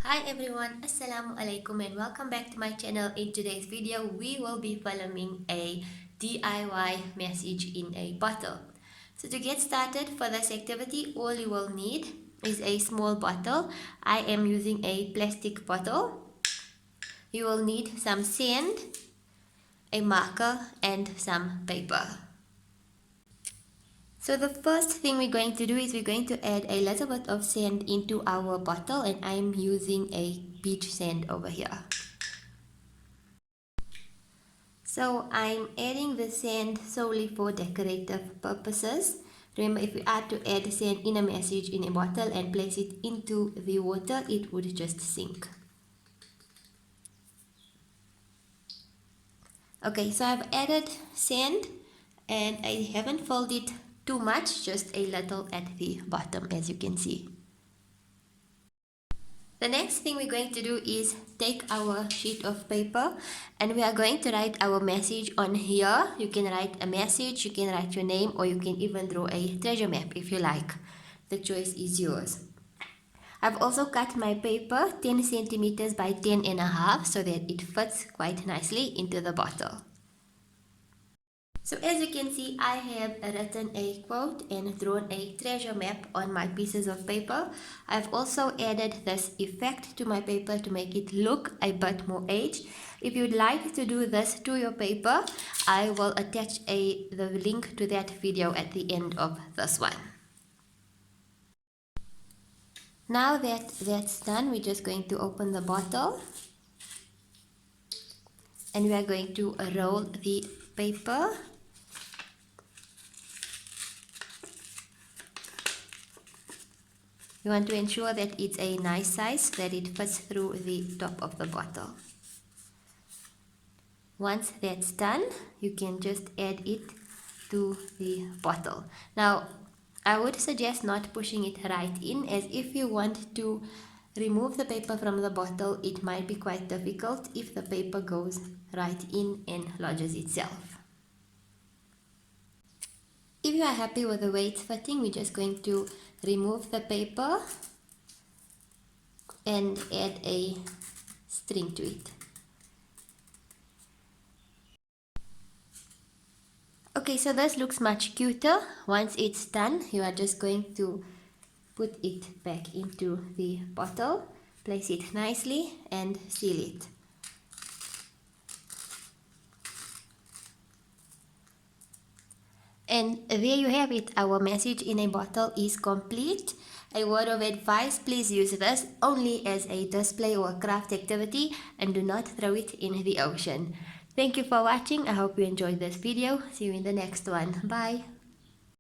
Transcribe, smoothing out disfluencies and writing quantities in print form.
Hi everyone, Assalamu alaikum and welcome back to my channel. In today's video, we will be filming a DIY message in a bottle. So to get started for this activity, all you will need is a small bottle. I am using a plastic bottle. You will need some sand, a marker and some paper. So the first thing we're going to do is we're going to add a little bit of sand into our bottle, and I'm using a beach sand over here. So I'm adding the sand solely for decorative purposes. Remember, if we are to add sand in a message in a bottle and place it into the water, it would just sink. Okay, so I've added sand and I haven't filled it too much, just a little at the bottom, as you can see. The next thing we're going to do is take our sheet of paper and we are going to write our message on here. You can write a message, you can write your name, or you can even draw a treasure map if you like. The choice is yours. I've also cut my paper 10 centimeters by 10.5 so that it fits quite nicely into the bottle. So as you can see, I have written a quote and drawn a treasure map on my pieces of paper. I've also added this effect to my paper to make it look a bit more aged. If you'd like to do this to your paper, I will attach the link to that video at the end of this one. Now that that's done, we're just going to open the bottle and we are going to roll the paper. You want to ensure that it's a nice size, that it fits through the top of the bottle. Once that's done, you can just add it to the bottle. Now, I would suggest not pushing it right in, as if you want to remove the paper from the bottle, it might be quite difficult if the paper goes right in and lodges itself. If you are happy with the way it's fitting, we're just going to remove the paper and add a string to it. Okay, so this looks much cuter. Once it's done, you are just going to put it back into the bottle, place it nicely and seal it. And there you have it, our message in a bottle is complete. A word of advice, please use this only as a display or craft activity and do not throw it in the ocean. Thank you for watching. I hope you enjoyed this video. See you in the next one. Bye.